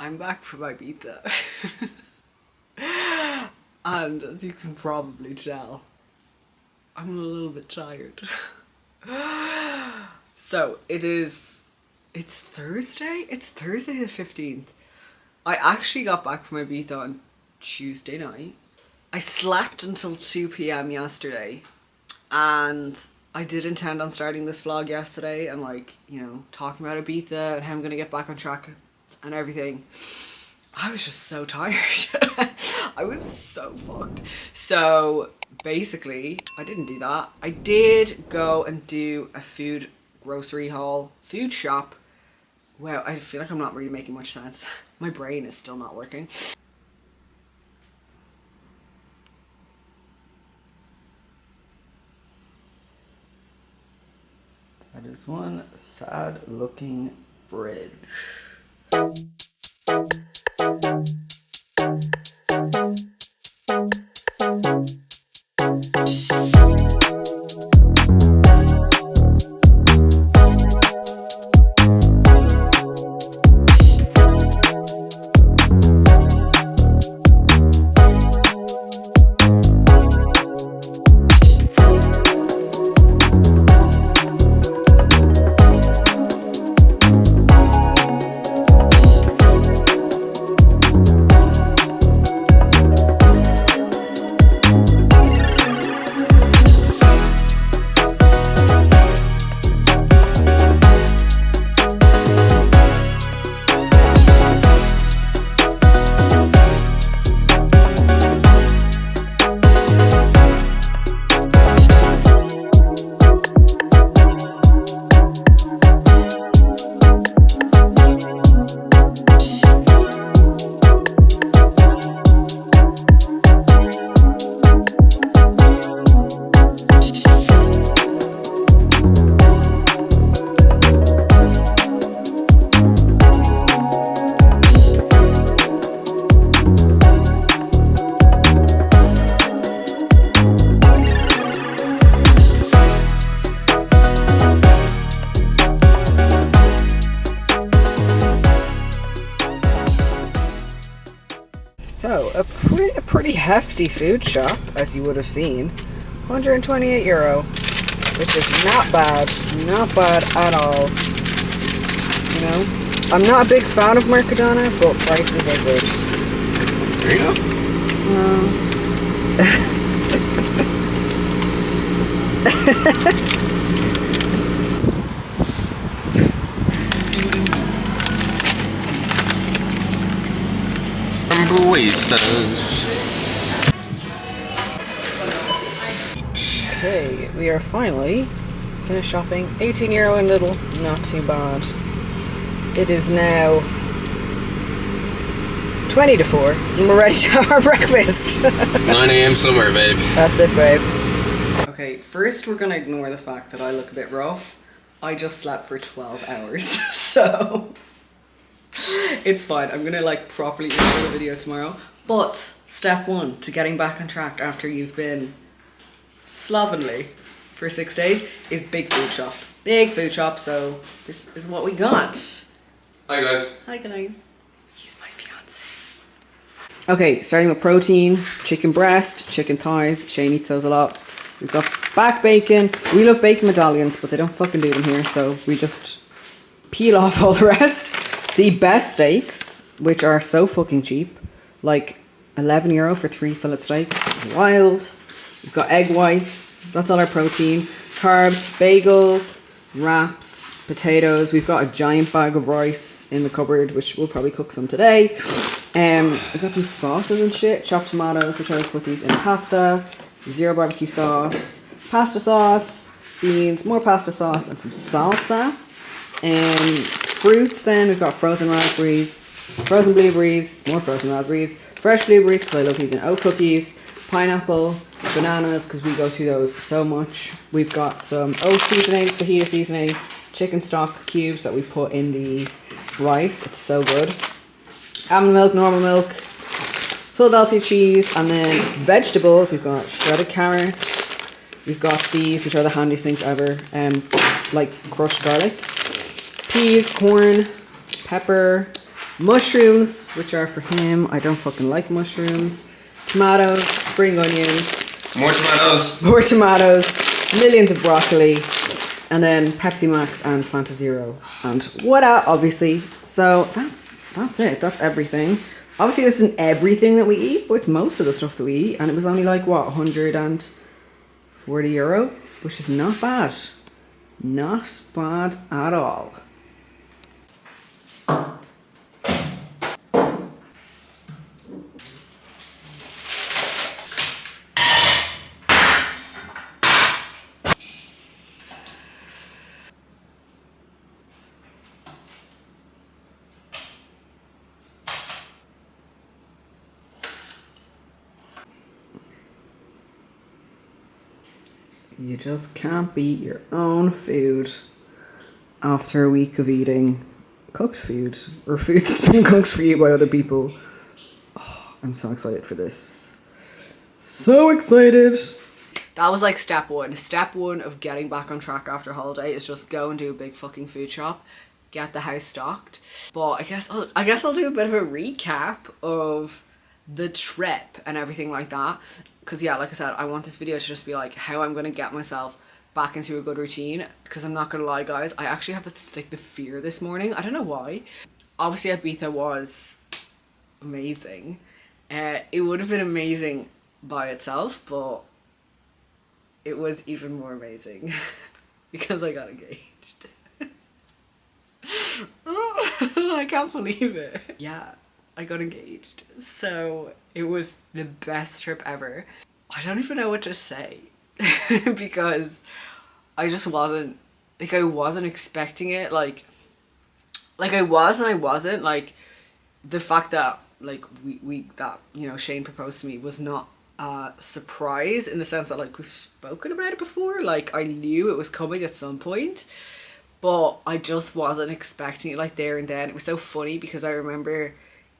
I'm back from Ibiza. And as you can probably tell, I'm a little bit tired. So it's Thursday? It's Thursday the 15th. I actually got back from Ibiza on Tuesday night. I slept until 2 p.m. yesterday, and I did intend on starting this vlog yesterday and talking about Ibiza and how I'm going to get back on track and everything. I was just so tired. I was so fucked. So basically, I didn't do that. I did go and do a food shop. Wow, I feel like I'm not really making much sense. My brain is still not working. That is one sad looking fridge. So, a pretty hefty food shop, as you would have seen. €128, which is not bad at all. You know, I'm not a big fan of Mercadona, but prices are good. There you go. Okay, we are finally finished shopping. €18 in Lidl, not too bad. It is now 20 to 4, and we're ready to have our breakfast. It's 9 a.m. somewhere, babe. That's it, babe. Okay, first we're gonna ignore the fact that I look a bit rough. I just slept for 12 hours, so it's fine. I'm gonna properly intro the video tomorrow. But step one to getting back on track after you've been slovenly for 6 days is big food shop. Big food shop, so this is what we got. Hi guys. Hi guys. He's my fiance. Okay, starting with protein, chicken breast, chicken thighs. Shane eats those a lot. We've got back bacon. We love bacon medallions, but they don't fucking do them here, so we just peel off all the rest. The best steaks, which are so fucking cheap, like €11 for 3 fillet steaks. Wild. We've got egg whites. That's all our protein. Carbs, bagels, wraps, potatoes. We've got a giant bag of rice in the cupboard, which we'll probably cook some today. We've got some sauces and shit. Chopped tomatoes. We'll try to put these in pasta. Zero barbecue sauce. Pasta sauce. Beans. More pasta sauce. And some salsa. Fruits then. We've got frozen raspberries. Frozen blueberries. More frozen raspberries. Fresh blueberries, because I love these in oat cookies. Pineapple. Bananas, because we go through those so much. We've got some oat seasoning, fajita seasoning, chicken stock cubes that we put in the rice. It's so good. Almond milk, normal milk, Philadelphia cheese, and then vegetables. We've got shredded carrot. We've got these, which are the handiest things ever, like crushed garlic. Peas, corn, pepper, Mushrooms, which are for him. I don't fucking like mushrooms. Tomatoes, spring onions. More tomatoes. More tomatoes. Millions of broccoli. And then Pepsi Max and Fanta Zero. And what obviously. So that's it. That's everything. Obviously this isn't everything that we eat, but it's most of the stuff that we eat. And it was only like, what, €140? Which is not bad. Not bad at all. You just can't beat your own food after a week of eating cooked food or food that's been cooked for you by other people. Oh, I'm so excited for this. So excited. That was like step one. Step one of getting back on track after holiday is just go and do a big fucking food shop, get the house stocked. But I guess I'll do a bit of a recap of the trip and everything like that. Because yeah, like I said, I want this video to just be like how I'm going to get myself back into a good routine. Because I'm not going to lie, guys, I actually have the fear this morning. I don't know why. Obviously Ibiza was amazing. It would have been amazing by itself, but it was even more amazing because I got engaged. I can't believe it. Yeah, I got engaged. So it was the best trip ever. I don't even know what to say because I just wasn't, like, I wasn't expecting it. Like I was and I wasn't. Like, the fact that, like, that, you know, Shane proposed to me was not a surprise in the sense that, like, we've spoken about it before. Like, I knew it was coming at some point, but I just wasn't expecting it, like, there and then. It was so funny because I remember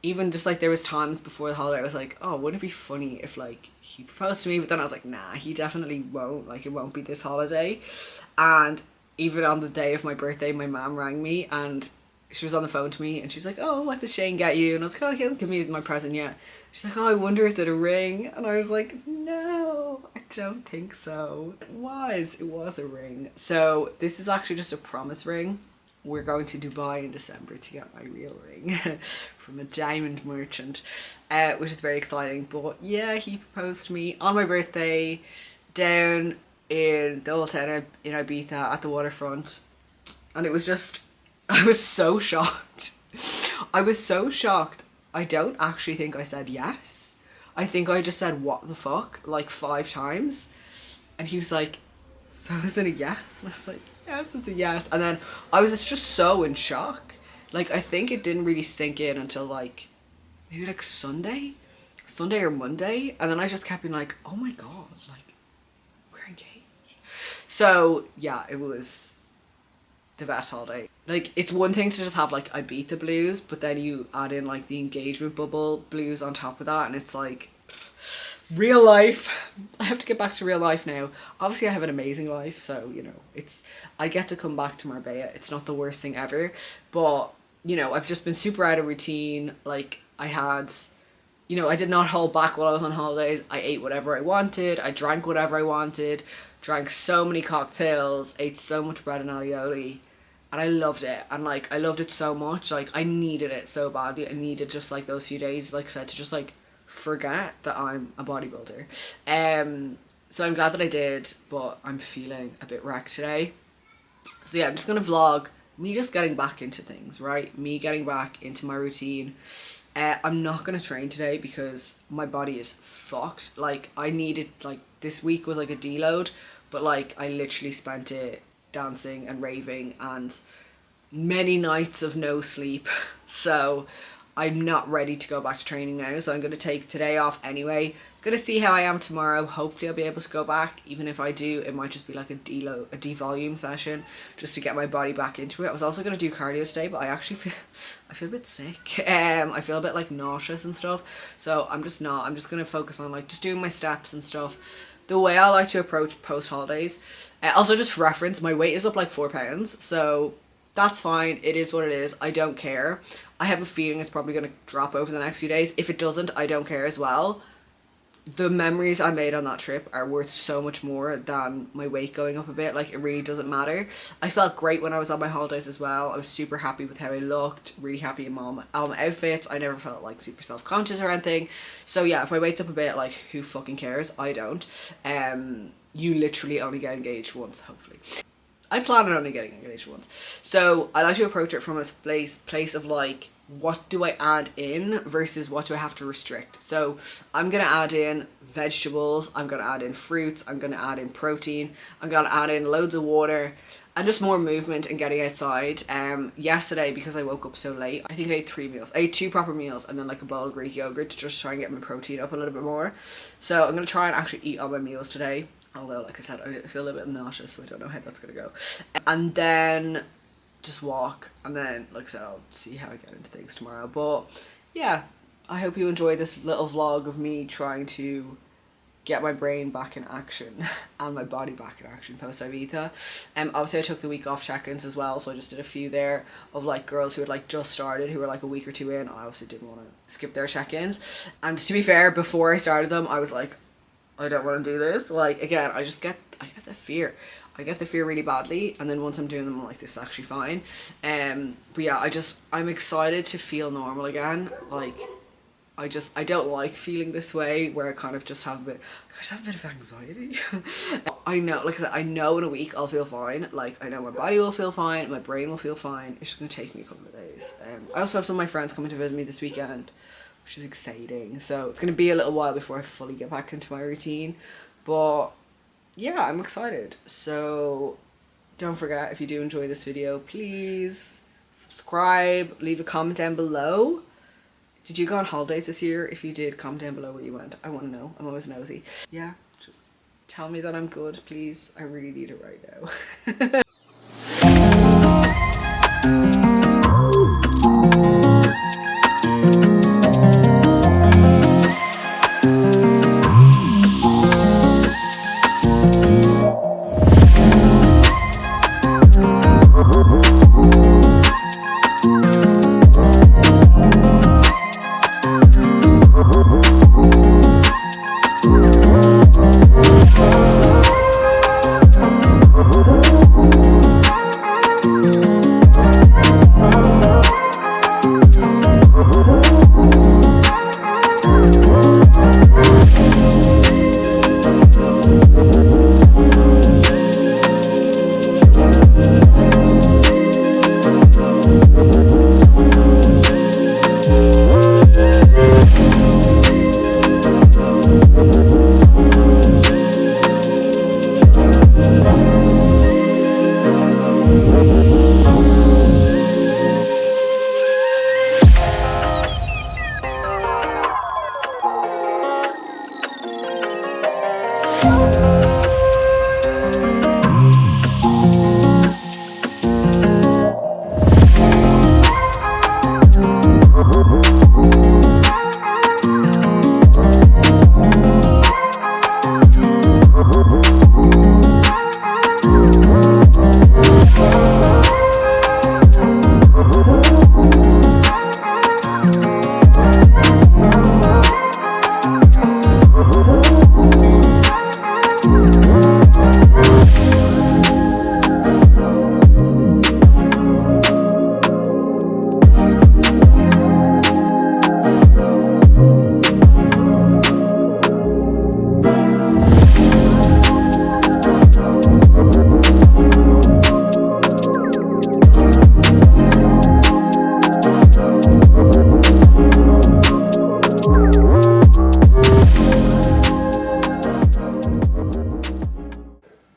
even just, like, there was times before the holiday I was like, oh, wouldn't it be funny if, like, he proposed to me? But then I was like, nah, he definitely won't. Like, it won't be this holiday. And even on the day of my birthday, my mom rang me and she was on the phone to me and she was like, oh, what did Shane get you? And I was like, oh, he hasn't given me my present yet. She's like, oh, I wonder, is it a ring? And I was like, no, I don't think so. It was a ring. So this is actually just a promise ring. We're going to Dubai in December to get my real ring from a diamond merchant, which is very exciting. But yeah, he proposed to me on my birthday down in the old town in Ibiza at the waterfront. And it was just, I was so shocked. I was so shocked. I don't actually think I said yes. I think I just said what the fuck like 5 times. And he was like, so is it a yes? And I was like, yes, it's a yes. And then I was just so in shock. Like, I think it didn't really sink in until like maybe like Sunday or Monday. And then I just kept being like, oh my god, like, we're engaged. So yeah, it was the best holiday. Like, it's one thing to just have like Ibiza blues, but then you add in like the engagement bubble blues on top of that, and it's like real life. I have to get back to real life now. Obviously I have an amazing life, so, you know, I get to come back to Marbella. It's not the worst thing ever, but, you know, I've just been super out of routine. Like, I did not hold back while I was on holidays. I ate whatever I wanted, I drank whatever I wanted, drank so many cocktails, ate so much bread and alioli, and I loved it. And like, I loved it so much. Like, I needed it so badly. I needed just like those few days, like I said, to just like forget that I'm a bodybuilder. So I'm glad that I did, but I'm feeling a bit wrecked today. So yeah, I'm just gonna vlog me just getting back into things, right? Me getting back into my routine. I'm not gonna train today because my body is fucked. Like, I needed, like, this week was like a deload, but like I literally spent it dancing and raving and many nights of no sleep. So I'm not ready to go back to training now, so I'm going to take today off anyway. Going to see how I am tomorrow. Hopefully I'll be able to go back. Even if I do, it might just be like a devolume session just to get my body back into it. I was also going to do cardio today, but I feel a bit sick. I feel a bit like nauseous and stuff, so I'm just going to focus on like just doing my steps and stuff the way I like to approach post holidays. Also, just for reference, my weight is up like 4 pounds, so that's fine. It is what it is. I don't care. I have a feeling it's probably going to drop over the next few days. If it doesn't, I don't care as well. The memories I made on that trip are worth so much more than my weight going up a bit. Like, it really doesn't matter. I felt great when I was on my holidays as well. I was super happy with how I looked, really happy in my outfits. I never felt like super self-conscious or anything. So yeah, if my weight's up a bit, like, who fucking cares? I don't. You literally only get engaged once, hopefully. I plan on only getting engaged once. So I like to approach it from a place of like, what do I add in versus what do I have to restrict? So I'm going to add in vegetables, I'm going to add in fruits, I'm going to add in protein, I'm going to add in loads of water and just more movement and getting outside. Yesterday, because I woke up so late, I think I ate 3 meals. I ate 2 proper meals and then like a bowl of Greek yogurt to just try and get my protein up a little bit more. So I'm going to try and actually eat all my meals today. Although, like I said, I feel a little bit nauseous, so I don't know how that's going to go. And then just walk, and then, like I said, I'll see how I get into things tomorrow. But yeah, I hope you enjoy this little vlog of me trying to get my brain back in action and my body back in action post Ibiza. Obviously I took the week off check-ins as well, so I just did a few there of like girls who had like just started, who were like a week or 2 in. I obviously didn't want to skip their check-ins, and to be fair, before I started them I was like, I don't want to do this. Like, again, I get the fear. I get the fear really badly, and then once I'm doing them, I'm like, this is actually fine. But yeah, I'm excited to feel normal again. Like, I don't like feeling this way where I kind of just have a bit of anxiety. I know, like I said, I know in a week I'll feel fine. Like, I know my body will feel fine, my brain will feel fine. It's just gonna take me a couple of days. I also have some of my friends coming to visit me this weekend, which is exciting. So it's gonna be a little while before I fully get back into my routine. But yeah, I'm excited. So don't forget, if you do enjoy this video, please subscribe, leave a comment down below. Did you go on holidays this year? If you did, comment down below where you went. I want to know. I'm always nosy. Yeah, just tell me that I'm good, please. I really need it right now.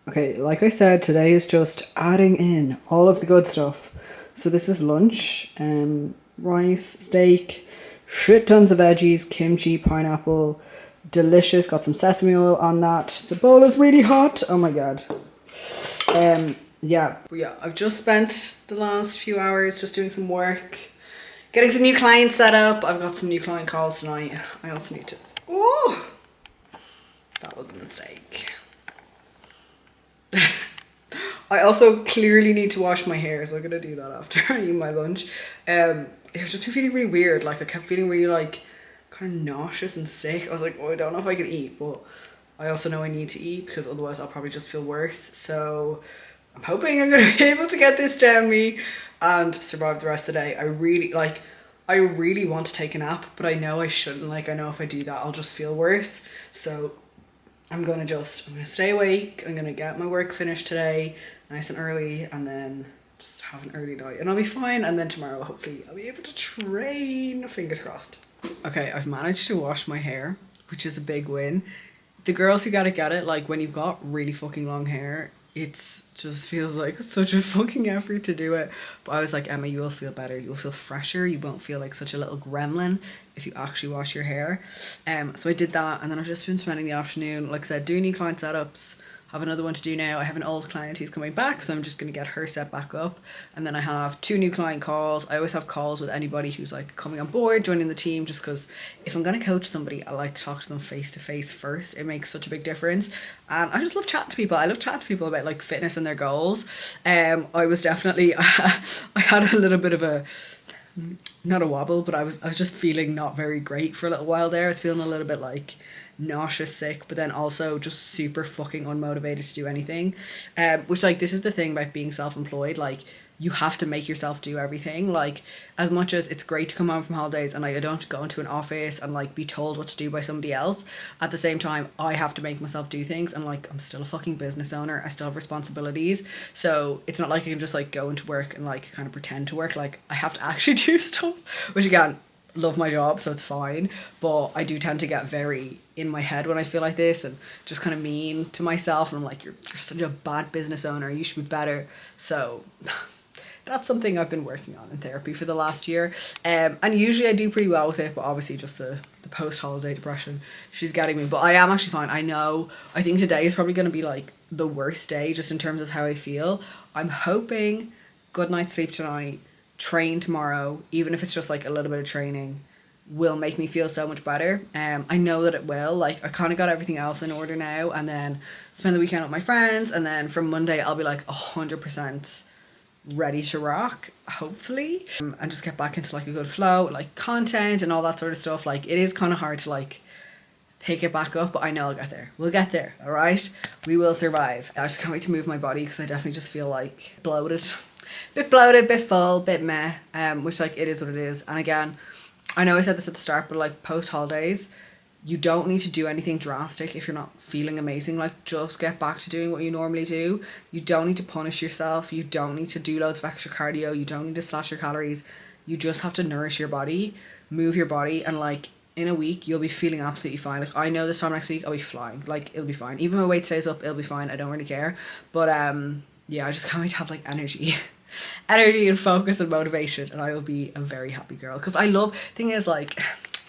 Okay, like I said, today is just adding in all of the good stuff. So this is lunch, rice, steak, shit tons of veggies, kimchi, pineapple, delicious, got some sesame oil on that. The bowl is really hot, oh my god. Yeah, I've just spent the last few hours just doing some work, getting some new clients set up. I've got some new client calls tonight. I also need to, oh, that was a mistake. I also clearly need to wash my hair, so I'm gonna do that after I eat my lunch. I've just been feeling really weird. Like I kept feeling really like kind of nauseous and sick. I was like, oh, I don't know if I can eat, but I also know I need to eat because otherwise I'll probably just feel worse. So I'm hoping I'm gonna be able to get this down me and survive the rest of the day. I really want to take a nap, but I know I shouldn't. Like I know if I do that, I'll just feel worse. So I'm gonna stay awake. I'm gonna get my work finished today, nice and early, and then just have an early night, and I'll be fine. And then tomorrow, hopefully, I'll be able to train. Fingers crossed. Okay, I've managed to wash my hair, which is a big win. The girls who gotta get it, like when you've got really fucking long hair, it's just feels like such a fucking effort to do it. But I was like, Emma, you will feel better. You will feel fresher. You won't feel like such a little gremlin if you actually wash your hair. So I did that, and then I've just been spending the afternoon, like I said, doing new client setups. Have another one to do now. I have an old client who's coming back, so I'm just going to get her set back up. And then I have 2 new client calls. I always have calls with anybody who's like coming on board, joining the team, just because if I'm going to coach somebody, I like to talk to them face to face first. It makes such a big difference. And I just love chatting to people. I love chatting to people about like fitness and their goals. I was definitely, I had a little bit of a, not a wobble, but I was just feeling not very great for a little while there. I was feeling a little bit like nauseous, sick, but then also just super fucking unmotivated to do anything. Which like, this is the thing about being self-employed. Like, you have to make yourself do everything. Like, as much as it's great to come home from holidays and like I don't have to go into an office and like be told what to do by somebody else, at the same time I have to make myself do things, and like I'm still a fucking business owner. I still have responsibilities, so it's not like I can just like go into work and like kind of pretend to work. Like I have to actually do stuff, which again, love my job, so it's fine, but I do tend to get very in my head when I feel like this and just kind of mean to myself, and I'm like, you're such a bad business owner, you should be better. So that's something I've been working on in therapy for the last year. And usually I do pretty well with it, but obviously just the post-holiday depression, she's getting me. But I am actually fine. I think today is probably going to be like the worst day just in terms of how I feel. I'm hoping good night's sleep tonight, train tomorrow, even if it's just like a little bit of training, will make me feel so much better. I know that it will. Like I kind of got everything else in order now, and then spend the weekend with my friends, and then from Monday I'll be like 100% ready to rock, hopefully, and just get back into like a good flow, like content and all that sort of stuff. Like it is kind of hard to like pick it back up, but I know I'll get there. We'll get there, all right? We will survive. I just can't wait to move my body because I definitely just feel like bloated, bit full, bit meh, which like it is what it is. And again, I know I said this at the start, but like post holidays, you don't need to do anything drastic if you're not feeling amazing. Like just get back to doing what you normally do. You don't need to punish yourself. You don't need to do loads of extra cardio. You don't need to slash your calories. You just have to nourish your body, move your body, and like in a week you'll be feeling absolutely fine. Like I know this time next week I'll be flying. Like it'll be fine. Even if my weight stays up, it'll be fine. I don't really care. But yeah, I just can't wait to have like energy and focus and motivation, and I will be a very happy girl. Because I love, thing is like,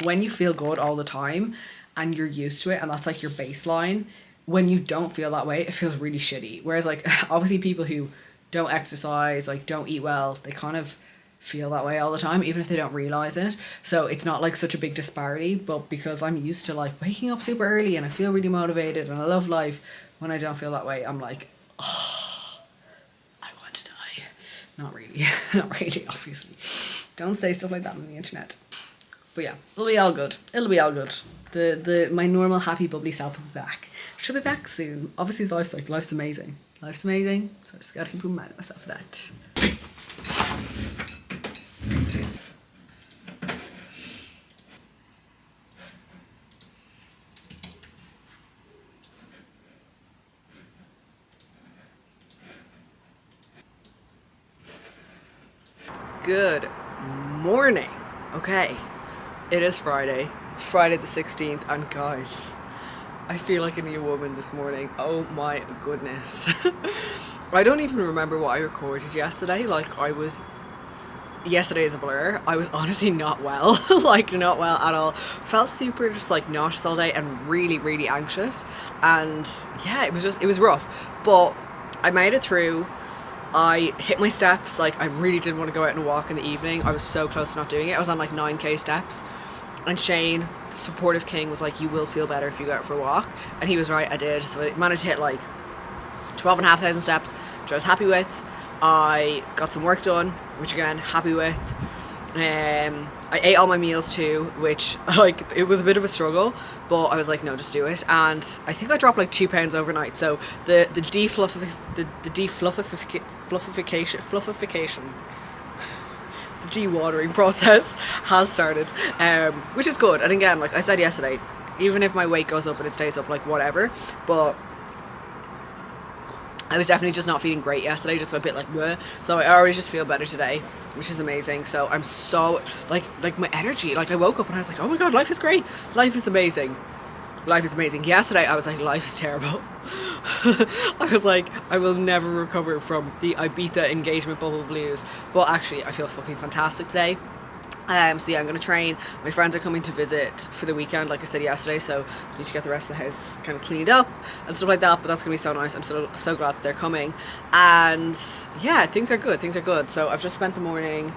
when you feel good all the time and you're used to it and that's like your baseline, when you don't feel that way, it feels really shitty. Whereas like obviously people who don't exercise, like don't eat well, they kind of feel that way all the time, even if they don't realize it. So it's not like such a big disparity. But because I'm used to like waking up super early and I feel really motivated and I love life, when I don't feel that way, I'm like, oh, I want to die. Not really. Not really, obviously. Don't say stuff like that on the internet. But yeah, it'll be all good. It'll be all good. My normal happy bubbly self will be back. She'll be back soon. Obviously life's like, life's amazing. Life's amazing. So I just gotta keep reminding myself of that. Good morning. Okay, it is Friday. It's Friday the 16th, and guys, I feel like a new woman this morning. Oh my goodness. I don't even remember what I recorded yesterday. Like yesterday is a blur. I was honestly not well. Like not well at all. Felt super just like nauseous all day and really, really anxious. And yeah, it was rough. But I made it through. I hit my steps. Like I really didn't want to go out and walk in the evening. I was so close to not doing it. I was on like 9k steps. And Shane, the supportive king, was like, you will feel better if you go out for a walk. And he was right, I did. So I managed to hit like 12,500 steps, which I was happy with. I got some work done, which again, happy with. I ate all my meals too, which like it was a bit of a struggle, but I was like, no, just do it. And I think I dropped like 2 pounds overnight. So the de-watering process has started, which is good. And again, like I said yesterday, even if my weight goes up and it stays up, like whatever, but I was definitely just not feeling great yesterday, just a bit like bleh. So I already just feel better today, which is amazing. So I'm so like my energy, like I woke up and I was like, oh my god, life is great, life is amazing, life is amazing. Yesterday I was like, life is terrible. I was like, I will never recover from the Ibiza engagement bubble blues, but actually I feel fucking fantastic today. So yeah, I'm going to train. My friends are coming to visit for the weekend, like I said yesterday, so I need to get the rest of the house kind of cleaned up and stuff like that, but that's going to be so nice. I'm so glad that they're coming. And yeah, things are good. So I've just spent the morning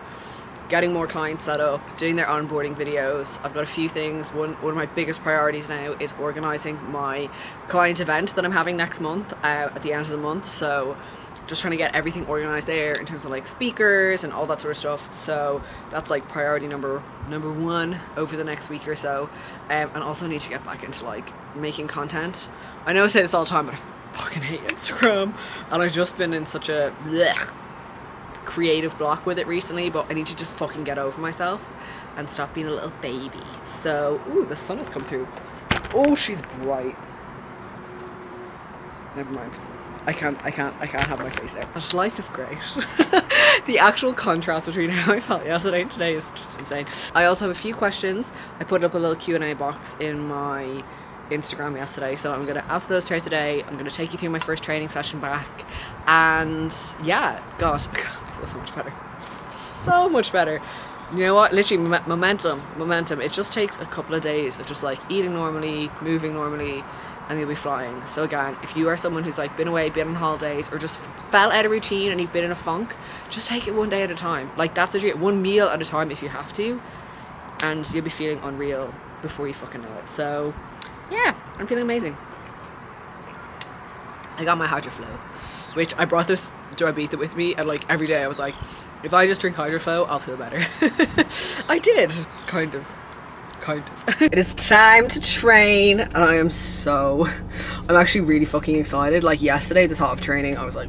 getting more clients set up, doing their onboarding videos. I've got a few things. One of my biggest priorities now is organising my client event that I'm having next month, at the end of the month. So just trying to get everything organised there in terms of like speakers and all that sort of stuff. So that's like priority number one over the next week or so. And also need to get back into like making content. I know I say this all the time, but I fucking hate Instagram, and I've just been in such a creative block with it recently, but I need to just fucking get over myself and stop being a little baby. So, ooh, the sun has come through. Oh, she's bright. Never mind. I can't have my face out. Gosh, life is great. The actual contrast between how I felt yesterday and today is just insane. I also have a few questions. I put up a little Q&A box in my Instagram yesterday, so I'm going to answer those throughout today. I'm going to take you through my first training session back, and yeah, God, I feel so much better. So much better. You know what, literally momentum. It just takes a couple of days of just like eating normally, moving normally, and you'll be flying. So again, if you are someone who's like been away, been on holidays, or just fell out of routine and you've been in a funk, just take it one day at a time. Like that's one meal at a time if you have to, and you'll be feeling unreal before you fucking know it. So yeah, I'm feeling amazing. I got my Hydroflow, which I brought this to Ibiza with me, and like every day I was like, if I just drink Hydroflow, I'll feel better. I did, kind of. It is time to train, and I'm actually really fucking excited. Like yesterday, the thought of training, I was like,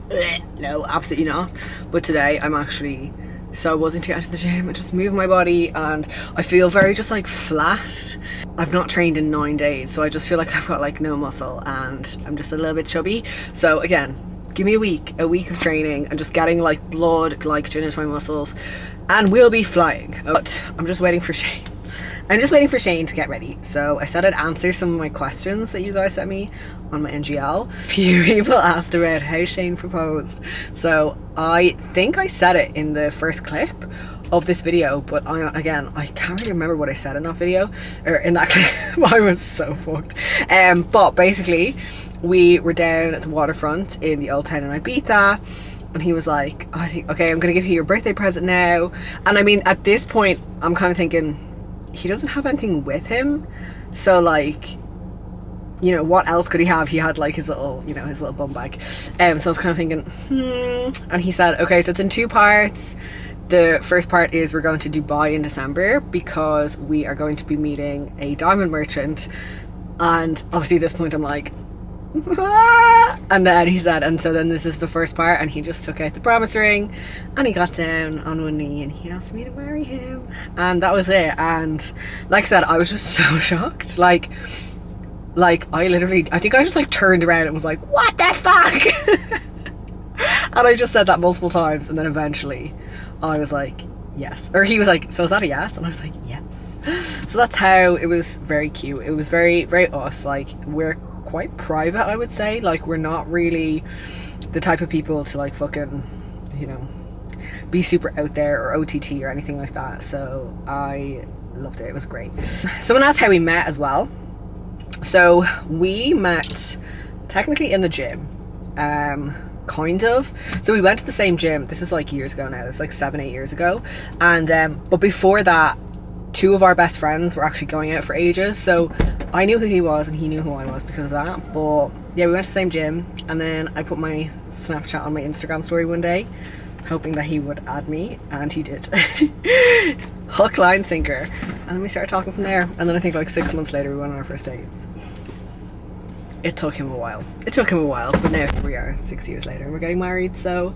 no, absolutely not. But today, I'm actually so buzzing to get into the gym and just move my body, and I feel very just like flat. I've not trained in 9 days, so I just feel like I've got like no muscle, and I'm just a little bit chubby. So again, give me a week of training and just getting like blood glycogen into my muscles, and we'll be flying. But I'm just waiting for Shane. To get ready. So I said I'd answer some of my questions that you guys sent me on my NGL. A few people asked about how Shane proposed. So I think I said it in the first clip of this video, but I can't really remember what I said in that video, or in that clip. I was so fucked. But basically, we were down at the waterfront in the old town in Ibiza, and he was like, oh, I think, okay, I'm gonna give you your birthday present now. And I mean, at this point, I'm kind of thinking, he doesn't have anything with him, so like, you know, what else could he have? He had like his little bum bag. So I was kind of thinking, and he said, okay, so it's in 2 parts. The first part is we're going to Dubai in December because we are going to be meeting a diamond merchant, and obviously at this point I'm like, and then he said, and so then this is the first part, and he just took out the promise ring and he got down on one knee and he asked me to marry him, and that was it. And like I said, I was just so shocked. Like I think I just like turned around and was like, what the fuck? And I just said that multiple times, and then eventually I was like, yes. Or he was like, so is that a yes? And I was like, yes. So that's how it was. Very cute. It was very, very us. Like, we're quite private, I would say. Like, we're not really the type of people to like fucking, you know, be super out there or OTT or anything like that. So I loved it. It was great. Someone asked how we met as well. So we met technically in the gym, kind of. So we went to the same gym. This is like years ago now. It's like 7-8 years ago. And but before that, 2 of our best friends were actually going out for ages. So I knew who he was and he knew who I was because of that. But yeah, we went to the same gym, and then I put my Snapchat on my Instagram story one day, hoping that he would add me, and he did. Hook, line, sinker. And then we started talking from there. And then I think like 6 months later we went on our first date. It took him a while, but now here we are 6 years later and we're getting married, so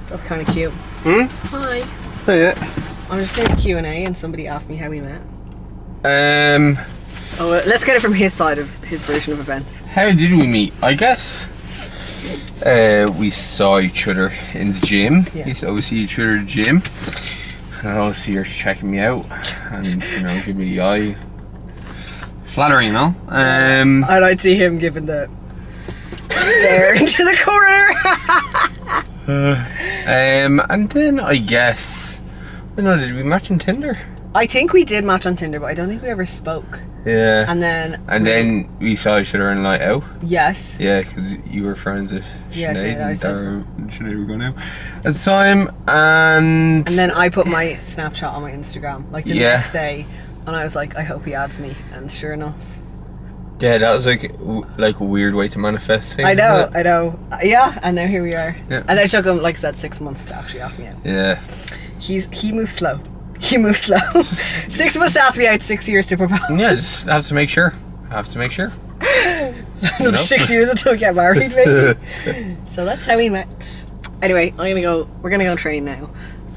that's kind of cute. Hi. Oh, yeah. I was just doing a Q&A and somebody asked me how we met. Let's get it from his side of his version of events. How did we meet? I guess we saw each other in the gym. Yeah. We always see each other in the gym. And I always see her checking me out and, give me the eye. Flattering, no? And I'd see him giving the stare into the corner. And then I guess, did we match on Tinder? I think we did match on Tinder, but I don't think we ever spoke. Yeah. And then we saw each other on a night out. Yes. Yeah, because you were friends with Sinead and Dara and Sinead were going out at the time, and then I put my Snapchat on my Instagram like the next day, and I was like, I hope he adds me, and sure enough. Yeah, that was like a weird way to manifest things. I know. Yeah, and now here we are. Yeah. And it took him, like I said, 6 months to actually ask me out. Yeah. He moves slow. 6 months to ask me out, 6 years to propose. Yeah, just have to make sure. Another 6 years until we get married, maybe. So that's how we met. Anyway, we're gonna go train now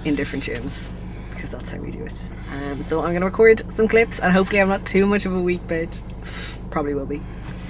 in different gyms, because that's how we do it. So I'm gonna record some clips, and hopefully I'm not too much of a weak bitch. Probably will be.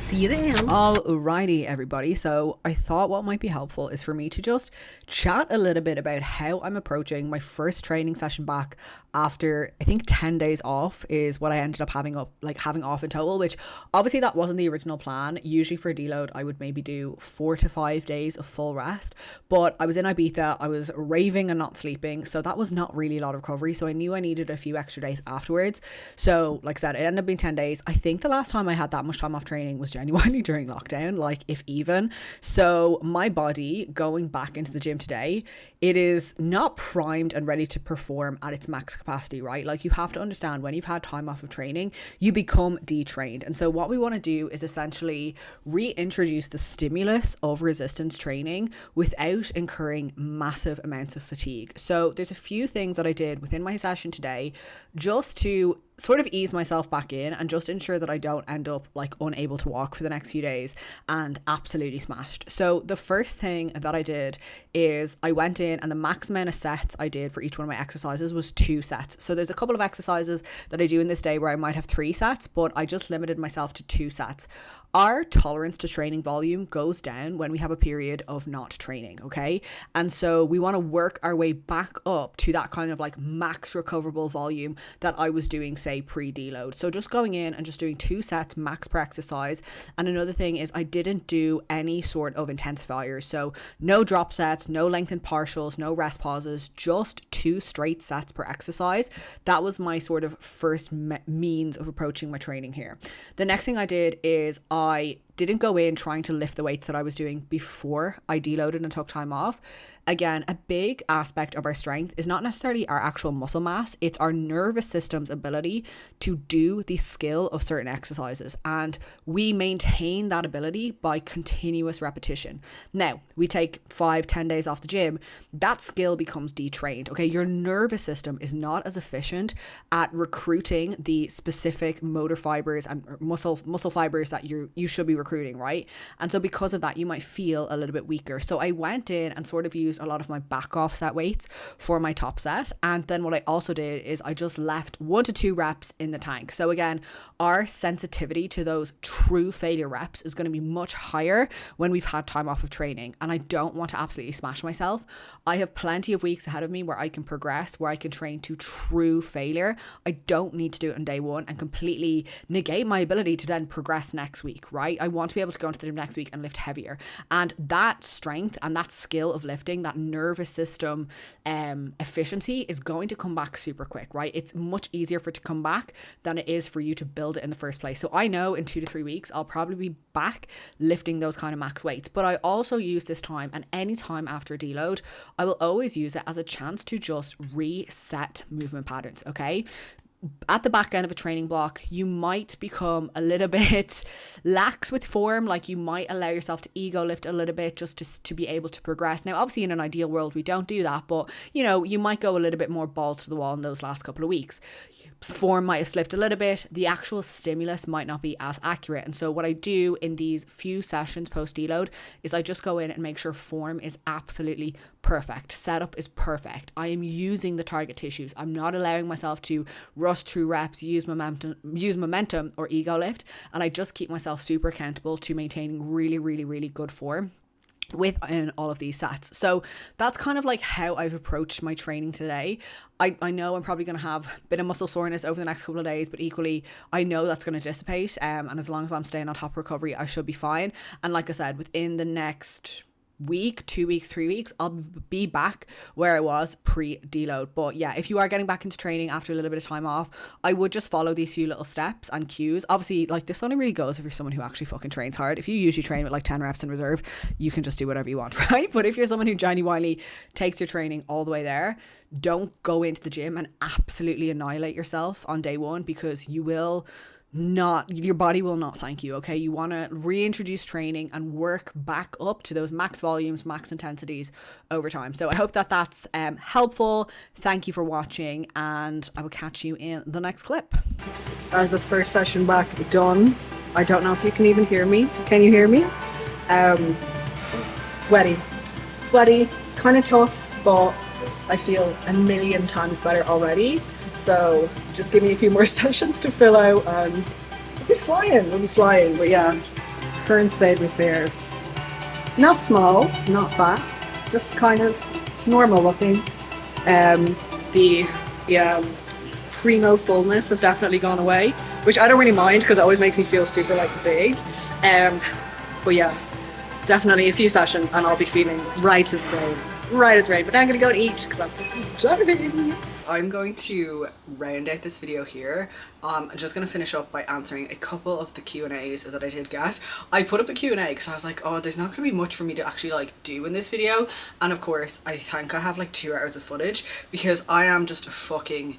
See you then. Alrighty, everybody. So I thought what might be helpful is for me to just chat a little bit about how I'm approaching my first training session back after, I think, 10 days off is what I ended up having off in total, which obviously that wasn't the original plan. Usually for deload, I would maybe do 4 to 5 days of full rest, but I was in Ibiza, I was raving and not sleeping, so that was not really a lot of recovery, so I knew I needed a few extra days afterwards. So like I said, it ended up being 10 days. I think the last time I had that much time off training was genuinely during lockdown, like if even. So my body going back into the gym today, it is not primed and ready to perform at its max capacity, right? Like you have to understand, when you've had time off of training, you become detrained. And so what we want to do is essentially reintroduce the stimulus of resistance training without incurring massive amounts of fatigue. So there's a few things that I did within my session today just to sort of ease myself back in and just ensure that I don't end up like unable to walk for the next few days and absolutely smashed. So the first thing that I did is I went in, and the max amount of sets I did for each one of my exercises was 2 sets. So there's a couple of exercises that I do in this day where I might have 3 sets, but I just limited myself to 2 sets. Our tolerance to training volume goes down when we have a period of not training, okay? And so we want to work our way back up to that kind of like max recoverable volume that I was doing, say, pre-deload. So just going in and just doing 2 sets max per exercise. And another thing is I didn't do any sort of intensifiers. So no drop sets, no lengthened partials, no rest pauses, just 2 straight sets per exercise. That was my sort of first means of approaching my training here. The next thing I did is I didn't go in trying to lift the weights that I was doing before I deloaded and took time off. Again, a big aspect of our strength is not necessarily our actual muscle mass, it's our nervous system's ability to do the skill of certain exercises. And we maintain that ability by continuous repetition. Now, we take 5-10 days off the gym, that skill becomes detrained. Okay, your nervous system is not as efficient at recruiting the specific motor fibers and muscle fibers that you should be recruiting, right? And so because of that, you might feel a little bit weaker. So I went in and sort of used a lot of my back off set weights for my top set. And then what I also did is I just left 1 to 2 reps in the tank. So again, our sensitivity to those true failure reps is going to be much higher when we've had time off of training. And I don't want to absolutely smash myself. I have plenty of weeks ahead of me where I can progress, where I can train to true failure. I don't need to do it on day 1 and completely negate my ability to then progress next week, right? I want to be able to go into the gym next week and lift heavier. And that strength and that skill of lifting, that nervous system efficiency is going to come back super quick, right? It's much easier for it to come back than it is for you to build it in the first place. So I know in 2 to 3 weeks, I'll probably be back lifting those kind of max weights. But I also use this time, and any time after deload, I will always use it as a chance to just reset movement patterns, okay? at the back end of a training block, you might become a little bit lax with form. Like you might allow yourself to ego lift a little bit just to be able to progress. Now, obviously in an ideal world, we don't do that, but you know, you might go a little bit more balls to the wall in those last couple of weeks. Form might have slipped a little bit. The actual stimulus might not be as accurate. And so what I do in these few sessions post deload is I just go in and make sure form is absolutely perfect. Setup is perfect. I am using the target tissues. I'm not allowing myself to rush through reps, use momentum or ego lift. And I just keep myself super accountable to maintaining really, really, really good form within all of these sets. So that's kind of like how I've approached my training today. I know I'm probably going to have a bit of muscle soreness over the next couple of days, but equally I know that's going to dissipate, and as long as I'm staying on top of recovery, I should be fine. And like I said, within the next week, 2 weeks, 3 weeks, I'll be back where I was pre-deload. But yeah, if you are getting back into training after a little bit of time off, I would just follow these few little steps and cues. Obviously, like this only really goes if you're someone who actually fucking trains hard. If you usually train with like 10 reps in reserve, you can just do whatever you want, right? But if you're someone who genuinely takes your training all the way there, don't go into the gym and absolutely annihilate yourself on day one, because you will not, your body will not thank you. Okay, you want to reintroduce training and work back up to those max volumes, max intensities over time. So I hope that that's helpful. Thank you for watching, and I will catch you in the next clip. As the first session back done, I don't know if you can even hear me. Can you hear me? Sweaty, kind of tough, but I feel a million times better already. So just give me a few more sessions to fill out and we'll be flying. But yeah, current state of affairs. Not small, not fat, just kind of normal looking. The primo fullness has definitely gone away, which I don't really mind because it always makes me feel super like big. But yeah, definitely a few sessions and I'll be feeling right as rain. But I'm gonna go and eat because I'm starving. I'm going to round out this video here. I'm just going to finish up by answering a couple of the Q&As that I did get. I put up the Q&A because I was like, oh, there's not going to be much for me to actually like do in this video. And of course, I think I have like 2 hours of footage because I am just a fucking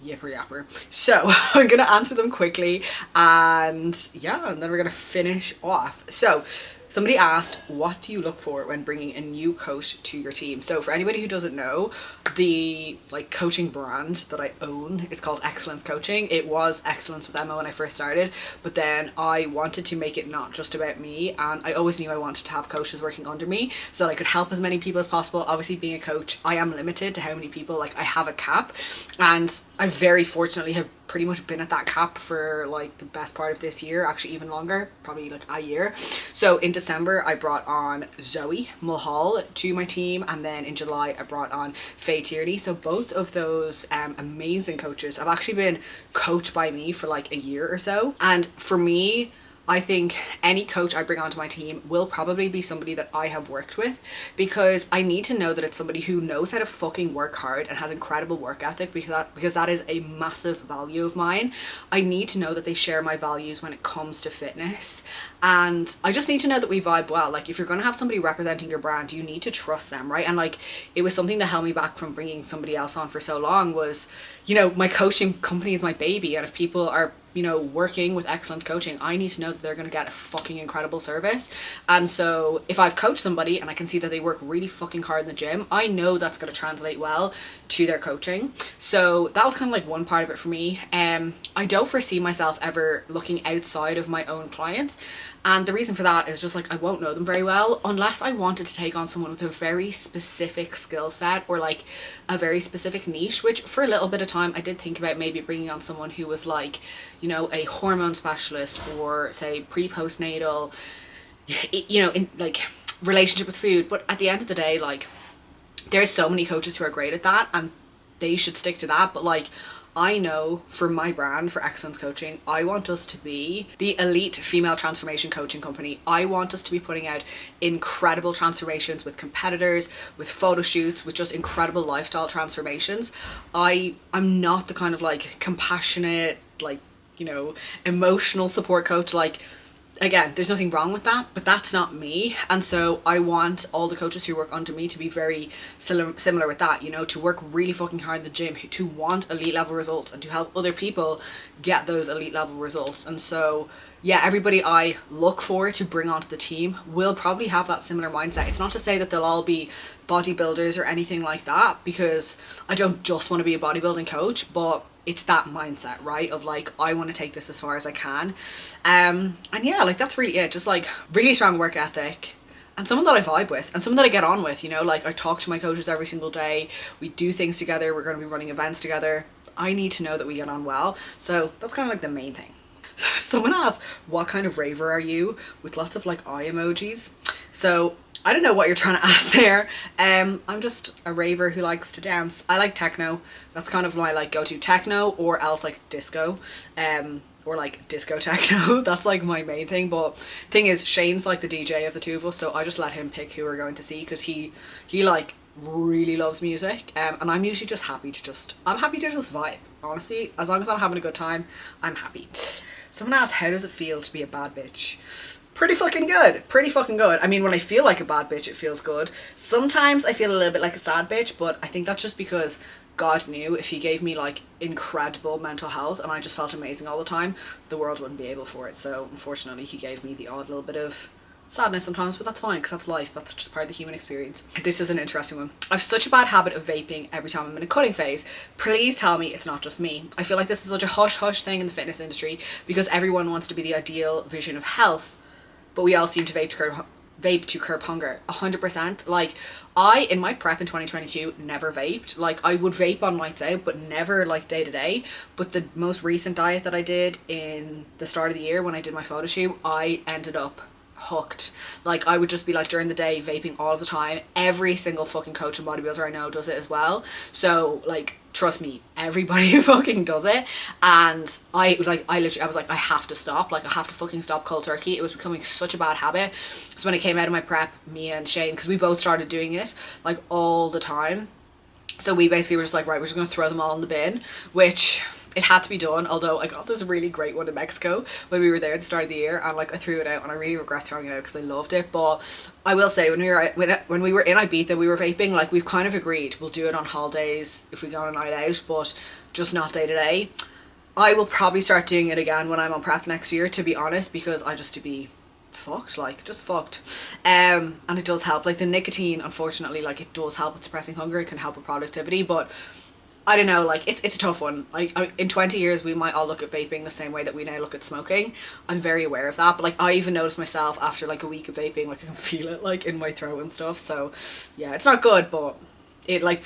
yapper. So I'm going to answer them quickly, and yeah, and then we're going to finish off. So somebody asked, what do you look for when bringing a new coach to your team? So for anybody who doesn't know, the like coaching brand that I own is called Excellence Coaching. It was Excellence with Emma when I first started, but then I wanted to make it not just about me, and I always knew I wanted to have coaches working under me so that I could help as many people as possible. Obviously, being a coach, I am limited to how many people, like I have a cap, and I very fortunately have pretty much been at that cap for like the best part of this year, actually even longer, probably like a year. So in December I brought on Zoe Mulhall to my team, and then in July I brought on Faye Tierney. So both of those amazing coaches have actually been coached by me for like a year or so, and for me, I think any coach I bring onto my team will probably be somebody that I have worked with, because I need to know that it's somebody who knows how to fucking work hard and has incredible work ethic, because that is a massive value of mine. I need to know that they share my values when it comes to fitness, and I just need to know that we vibe well. Like if you're going to have somebody representing your brand, you need to trust them, right? And like it was something that held me back from bringing somebody else on for so long was, you know, my coaching company is my baby, and if people are, you know, working with Excellent Coaching, I need to know that they're going to get a fucking incredible service. And so if I've coached somebody and I can see that they work really fucking hard in the gym, I know that's going to translate well to their coaching. So that was kind of like one part of it for me. I don't foresee myself ever looking outside of my own clients. And the reason for that is just like I won't know them very well unless I wanted to take on someone with a very specific skill set or like a very specific niche, which for a little bit of time I did think about maybe bringing on someone who was like, you know, a hormone specialist or say pre-postnatal, you know, in like relationship with food. But at the end of the day, like there's so many coaches who are great at that and they should stick to that. But like I know for my brand, for Excellence Coaching, I want us to be the elite female transformation coaching company. I want us to be putting out incredible transformations with competitors, with photo shoots, with just incredible lifestyle transformations. I'm not the kind of like compassionate, like, you know, emotional support coach. Like again, there's nothing wrong with that, but that's not me. And so I want all the coaches who work under me to be very similar with that, you know, to work really fucking hard in the gym, to want elite level results and to help other people get those elite level results. And so yeah, everybody I look for to bring onto the team will probably have that similar mindset. It's not to say that they'll all be bodybuilders or anything like that, because I don't just want to be a bodybuilding coach, but it's that mindset, right? Of like, I want to take this as far as I can. And yeah, like that's really it. Just like really strong work ethic and someone that I vibe with and someone that I get on with, you know, like I talk to my coaches every single day. We do things together. We're going to be running events together. I need to know that we get on well. So that's kind of like the main thing. Someone asked, what kind of raver are you? With lots of like eye emojis. So I don't know what you're trying to ask there. I'm just a raver who likes to dance. I like techno. That's kind of my like go-to, techno or else like disco. Or like disco techno. That's like my main thing. But thing is, Shane's like the DJ of the two of us, so I just let him pick who we're going to see, because he like really loves music. And I'm usually just happy to vibe. Honestly, as long as I'm having a good time, I'm happy. Someone asked, how does it feel to be a bad bitch? Pretty fucking good. Pretty fucking good. I mean, when I feel like a bad bitch, it feels good. Sometimes I feel a little bit like a sad bitch, but I think that's just because God knew if he gave me like incredible mental health and I just felt amazing all the time, the world wouldn't be able for it. So unfortunately, he gave me the odd little bit of sadness sometimes, but that's fine, because that's life. That's just part of the human experience. This is an interesting one. I've such a bad habit of vaping every time I'm in a cutting phase. Please tell me it's not just me. I feel like this is such a hush-hush thing in the fitness industry, because everyone wants to be the ideal vision of health, but we all seem to vape to curb hunger. 100%. Like, I, in my prep in 2022, never vaped. Like, I would vape on nights out, but never like day to day. But the most recent diet that I did in the start of the year, when I did my photo shoot, I ended up hooked. Like, I would just be like during the day vaping all of the time. Every single fucking coach and bodybuilder I know does it as well. So like, trust me, everybody fucking does it. And I was like, I have to stop. Like, I have to fucking stop cold turkey. It was becoming such a bad habit. So when I came out of my prep, me and Shane, because we both started doing it like all the time, so we basically were just like, right, we're just gonna throw them all in the bin, which it had to be done. Although I got this really great one in Mexico when we were there at the start of the year, and like I threw it out and I really regret throwing it out because I loved it. But I will say, when we were in Ibiza, we were vaping. Like, we've kind of agreed we'll do it on holidays if we go on a night out, but just not day to day. I will probably start doing it again when I'm on prep next year, to be honest, because I just to be fucked, like just fucked. And it does help. Like, the nicotine, unfortunately, like it does help with suppressing hunger. It can help with productivity, but I don't know, like it's a tough one. Like, in 20 years we might all look at vaping the same way that we now look at smoking. I'm very aware of that, but like I even noticed myself after like a week of vaping, like I can feel it like in my throat and stuff. So yeah, it's not good, but it like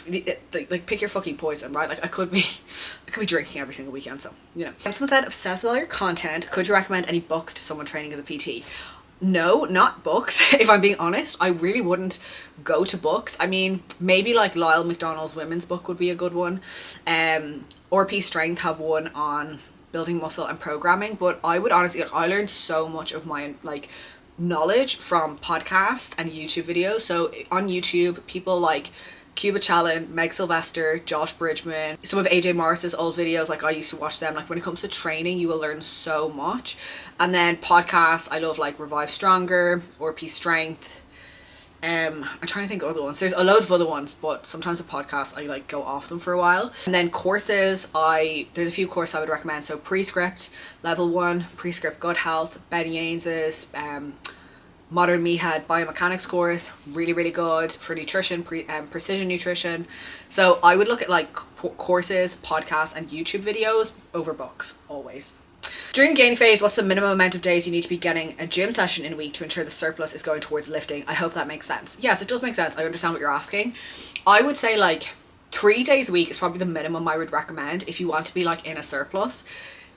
pick your fucking poison, right? Like I could be drinking every single weekend, so you know. Someone said, obsessed with all your content, could you recommend any books to someone training as a PT? No, not books. If I'm being honest, I really wouldn't go to books. I mean, maybe like Lyle McDonald's women's book would be a good one. Or Peace Strength have one on building muscle and programming. But I would honestly, like, I learned so much of my like knowledge from podcasts and YouTube videos. So on YouTube, people like Cuba Challen, Meg Sylvester, Josh Bridgman, some of AJ Morris's old videos, like I used to watch them. Like, when it comes to training, you will learn so much. And then podcasts, I love like Revive Stronger or Peace Strength. I'm trying to think of other ones. There's loads of other ones, but sometimes with podcasts I like go off them for a while. And then courses, there's a few courses I would recommend. So Prescript Level 1, Prescript Gut Health, Benny Yaines's Modern Me had biomechanics course, really, really good for nutrition, precision nutrition. So I would look at like courses, podcasts and YouTube videos over books, always. During a gaining phase, what's the minimum amount of days you need to be getting a gym session in a week to ensure the surplus is going towards lifting? I hope that makes sense. Yes, it does make sense. I understand what you're asking. I would say like 3 days a week is probably the minimum I would recommend if you want to be like in a surplus.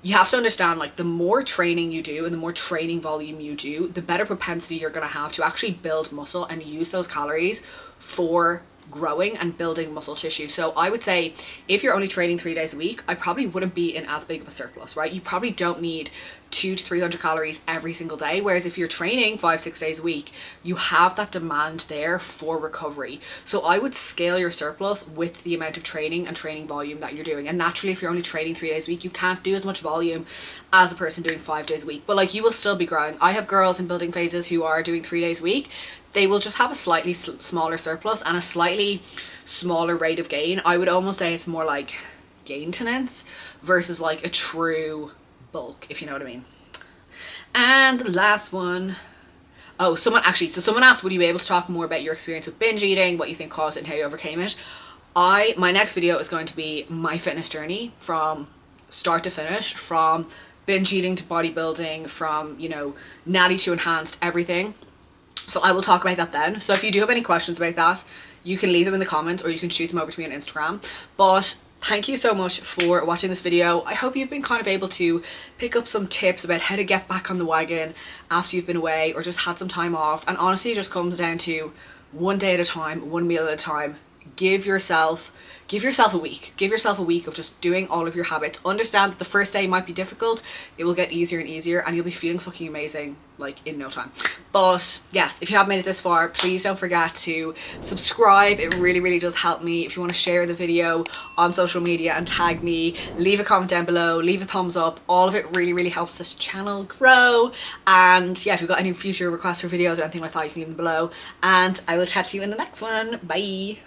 You have to understand, like, the more training you do and the more training volume you do, the better propensity you're going to have to actually build muscle and use those calories for growing and building muscle tissue. So I would say if you're only training 3 days a week, I probably wouldn't be in as big of a surplus, right? You probably don't need 200 to 300 calories every single day, whereas if you're training 5-6 days a week, you have that demand there for recovery. So I would scale your surplus with the amount of training and training volume that you're doing. And naturally, if you're only training 3 days a week, you can't do as much volume as a person doing 5 days a week, but like, you will still be growing. I have girls in building phases who are doing 3 days a week. They will just have a slightly smaller surplus and a slightly smaller rate of gain. I would almost say it's more like maintenance versus like a true bulk, if you know what I mean. And the last one, oh, someone asked, would you be able to talk more about your experience with binge eating, what you think caused it and how you overcame it? My next video is going to be my fitness journey from start to finish, from binge eating to bodybuilding, from, you know, natty to enhanced, everything. So I will talk about that then. So if you do have any questions about that, you can leave them in the comments or you can shoot them over to me on Instagram. But thank you so much for watching this video. I hope you've been kind of able to pick up some tips about how to get back on the wagon after you've been away or just had some time off. And honestly, it just comes down to one day at a time, one meal at a time. Give yourself a week. Give yourself a week of just doing all of your habits. Understand that the first day might be difficult. It will get easier and easier and you'll be feeling fucking amazing like in no time. But yes, if you have made it this far, please don't forget to subscribe. It really, really does help me. If you want to share the video on social media and tag me, leave a comment down below, leave a thumbs up. All of it really, really helps this channel grow. And yeah, if you've got any future requests for videos or anything like that, you can leave them below. And I will chat to you in the next one. Bye.